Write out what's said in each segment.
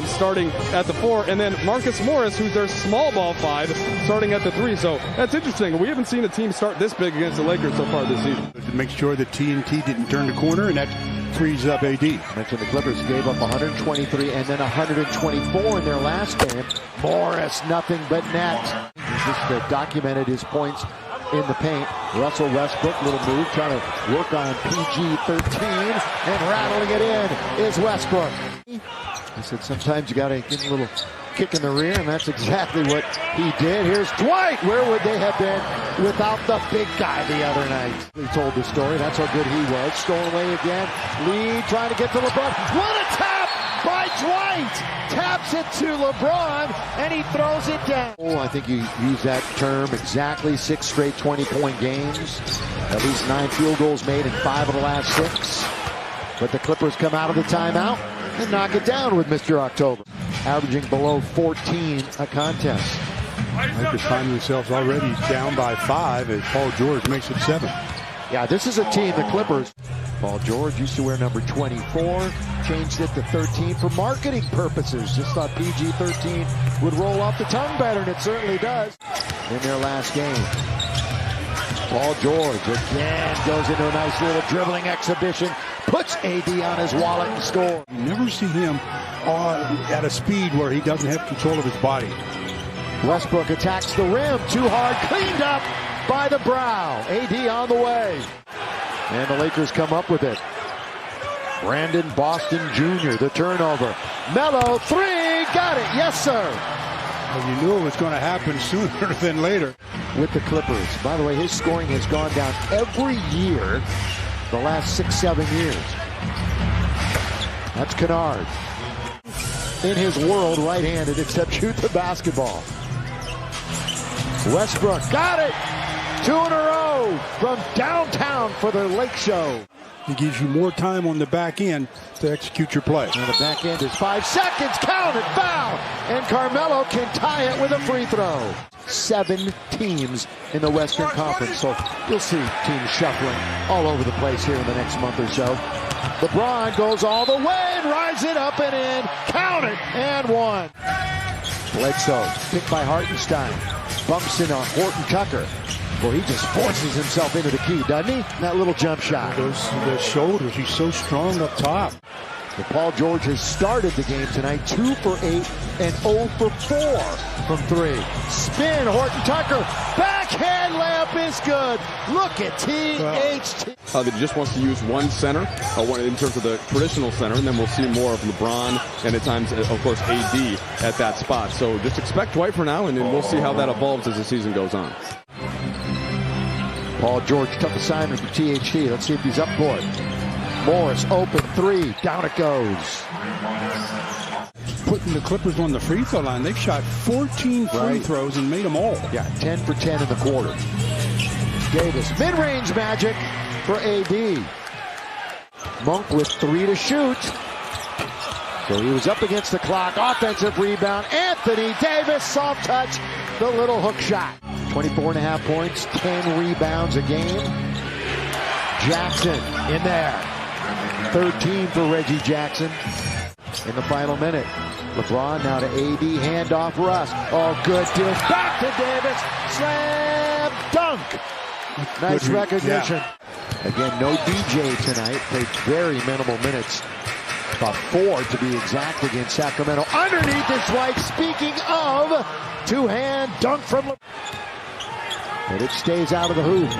starting at the 4, and then Marcus Morris, who's their small ball 5, starting at the 3. So that's interesting. We haven't seen a team start this big against the Lakers so far this season. To make sure that TNT didn't turn the corner, and that frees up AD. Mentioned the Clippers gave up 123 and then 124 in their last game. Morris, nothing but net. Just documented his points in the paint. Russell Westbrook, little move, trying to work on PG-13, and rattling it in is Westbrook. He said sometimes you got to give a little kick in the rear, and that's exactly what he did. Here's Dwight. Where would they have been without the big guy the other night? He told the story. That's how good he was. Stolen away again. Lee trying to get to LeBron. What a tap by Dwight! Taps it to LeBron, and he throws it down. Oh, I think you use that term exactly. 6 straight 20-point games. At least 9 field goals made in 5 of the last 6. But the Clippers come out of the timeout and knock it down with Mr. October. Averaging below 14 a contest. Lakers find themselves already down by 5 as Paul George makes it 7. Yeah, this is a team, the Clippers. Paul George used to wear number 24, changed it to 13 for marketing purposes. Just thought PG-13 would roll off the tongue better, and it certainly does. In their last game, Paul George again goes into a nice little dribbling exhibition, puts AD on his wallet and scores. You never see him at a speed where he doesn't have control of his body. Westbrook attacks the rim, too hard, cleaned up by the brow. AD on the way. And the Lakers come up with it. Brandon Boston Jr., the turnover. Melo, 3, got it, yes sir. Well, you knew it was going to happen sooner than later. With the Clippers. By the way, his scoring has gone down every year the last 6-7 years. That's Kennard. In his world, right-handed, except shoot the basketball. Westbrook, got it! 2 in a row from downtown for the Lake Show. It gives you more time on the back end to execute your play. And the back end is 5 seconds, count it, foul! And Carmelo can tie it with a free throw. 7 teams in the Western Conference, so you'll see teams shuffling all over the place here in the next month or so. LeBron goes all the way and rides it up and in, count it, and 1. Bledsoe, picked by Hartenstein, bumps in on Horton Tucker. Well, he just forces himself into the key, doesn't he? That little jump shot. Those shoulders, he's so strong up top. But Paul George has started the game tonight, 2 for 8 and 0 for 4 from 3. Spin, Horton Tucker, backhand layup is good. Look at THT. That just wants to use one center in terms of the traditional center, and then we'll see more of LeBron and at times, of course, AD at that spot. So just expect Dwight for now, and then we'll see how that evolves as the season goes on. Paul George, tough assignment for THT. Let's see if he's up for it. Morris, open 3, down it goes. Putting the Clippers on the free throw line, they've shot 14 free throws and made them all. Yeah, 10 for 10 in the quarter. Davis, mid-range magic for AD. Monk with 3 to shoot. So he was up against the clock. Offensive rebound. Anthony Davis, soft touch, the little hook shot. 24.5 points, 10 rebounds a game. Jackson in there. 13 for Reggie Jackson in the final minute. LeBron now to AD, handoff Russ. Oh, good dish. Back to Davis. Slam dunk. Nice recognition. Yeah. Again, no DJ tonight. Played very minimal minutes. About 4 to be exact against Sacramento. Underneath is Dwight. Speaking of, 2-hand dunk from LeBron. But it stays out of the hoop.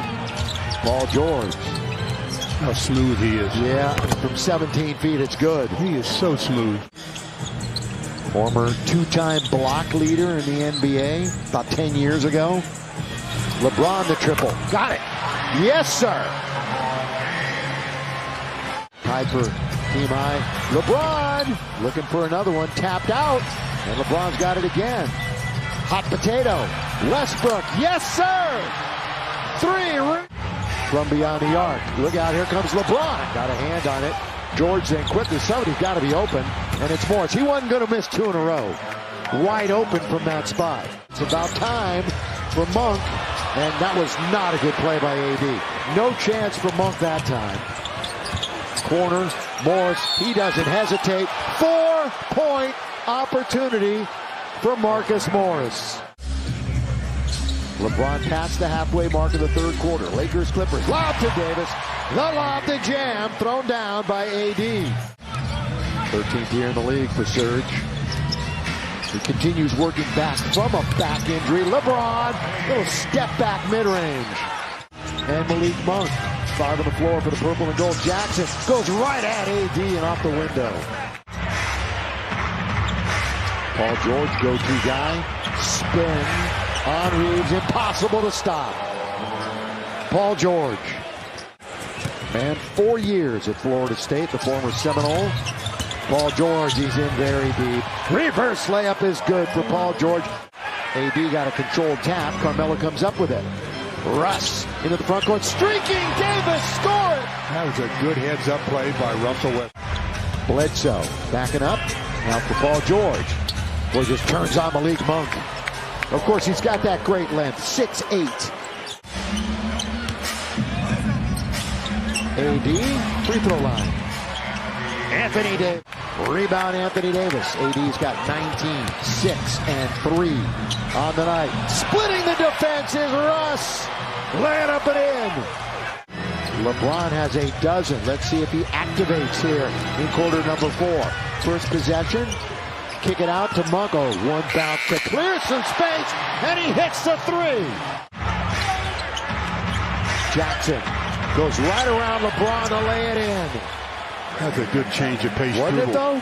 Paul George. How smooth he is. Yeah, from 17 feet, it's good. He is so smooth. Former 2-time block leader in the NBA about 10 years ago. LeBron the triple. Got it. Yes, sir. Tied for team high. LeBron looking for another one. Tapped out. And LeBron's got it again. Hot potato. Westbrook. Yes, sir. 3 from beyond the arc. Look out, here comes LeBron. Got a hand on it. George then quickly, somebody's got to be open, and it's Morris. He wasn't going to miss 2 in a row. Wide open from that spot. It's about time for Monk, and that was not a good play by AD. No chance for Monk that time. Corner, Morris, he doesn't hesitate. 4-point opportunity for Marcus Morris. LeBron past the halfway mark of the third quarter. Lakers Clippers. Lob to Davis. The lob to Jam. Thrown down by AD. 13th year in the league for Serge. He continues working back from a back injury. LeBron, little step back mid-range. And Malik Monk, 5 on the floor for the purple and gold. Jackson goes right at AD and off the window. Paul George, go-to guy. Spin on Reeves, impossible to stop. Paul George. Man, 4 years at Florida State, the former Seminole. Paul George, he's in very deep. Reverse layup is good for Paul George. AD got a controlled tap. Carmelo comes up with it. Russ into the front court. Streaking Davis, score it! That was a good heads-up play by Russell West. Bledsoe backing up. Now for Paul George. Boy, just turns on Malik Monk. Of course, he's got that great length. 6'8". AD, free throw line. Anthony Davis. Rebound Anthony Davis. AD's got 19, 6, and 3 on the night. Splitting the defense is Russ. Lay it up and in. LeBron has a dozen. Let's see if he activates here in quarter number 4. First possession. Kick it out to Monk. Oh, one bounce to clear some space, and he hits the 3. Jackson goes right around LeBron to lay it in. That's a good change of pace. Wasn't it though?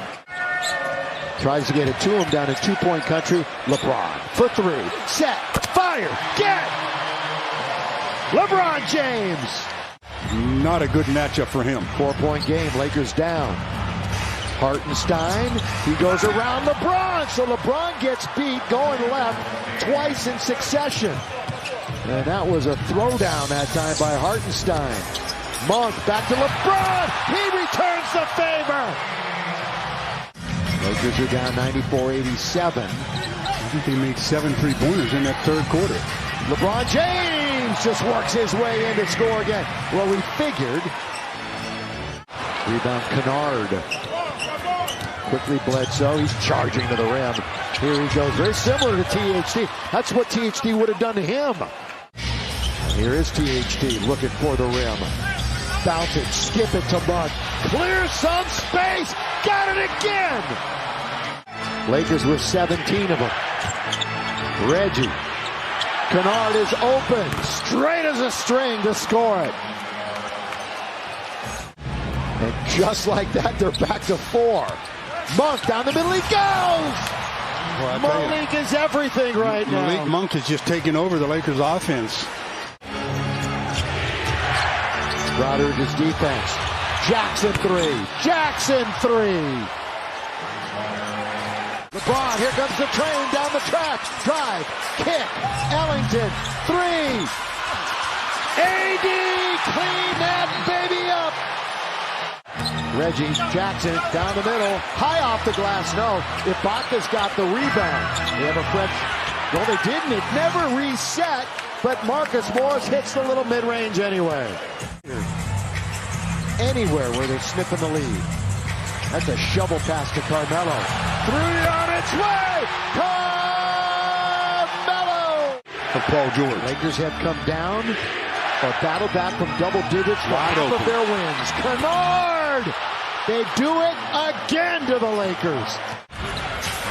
Tries to get it to him down in two-point country. LeBron for 3. Set. Fire. Get. LeBron James. Not a good matchup for him. 4-point game. Lakers down. Hartenstein. He goes around LeBron. So LeBron gets beat going left twice in succession. And that was a throwdown that time by Hartenstein. Monk back to LeBron. He returns the favor. Lakers are down 94-87. I think they made 7 3-pointers in that third quarter. LeBron James just works his way in to score again. Well, we figured. Rebound Kennard. Quickly Bledsoe. He's charging to the rim. Here he goes. Very similar to THT. That's what THT would have done to him. Here is THT looking for the rim. Bounce it, skip it to Monk. Clear some space. Got it again. Lakers with 17 of them. Reggie. Kennard is open. Straight as a string to score it. And just like that, they're back to 4. Monk down the middle. He goes. Well, Malik is everything right now. Malik Monk is just taking over the Lakers offense. Goddard his defense. Jackson 3. Jackson 3. LeBron, here comes the train down the track. Drive, kick, Ellington, 3. AD, clean that baby up. Reggie, Jackson, down the middle. High off the glass, no. Ibaka's got the rebound. They have a fresh, well, they didn't. It never reset, but Marcus Morris hits the little mid-range anyway. Anywhere where they're sniffing the lead. That's a shovel pass to Carmelo. 3 on its way! Carmelo! For Paul George. Lakers have come down or battled back from double digits for half of their wins. Kennard! They do it again to the Lakers.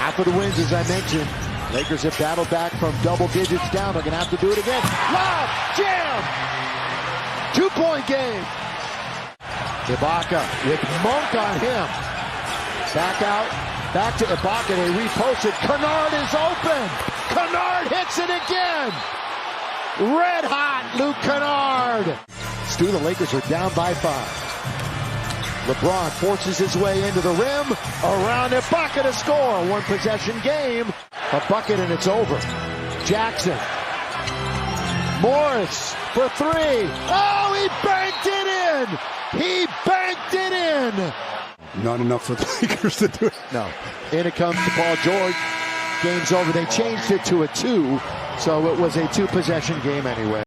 Half of the wins, as I mentioned. Lakers have battled back from double digits down. They're going to have to do it again. Lob! Jam! 2-point game. Ibaka with Monk on him. Back out. Back to Ibaka. They reposted. Kennard is open. Kennard hits it again. Red hot Luke Kennard. Stu, the Lakers are down by 5. LeBron forces his way into the rim. Around Ibaka to score. 1-possession game. A bucket and it's over. Jackson. Morris for 3. Oh, he banked it in. He banked it in. Not enough for the Lakers to do it. No. In it comes to Paul George. Game's over. They changed it to a 2, so it was a 2-possession game anyway.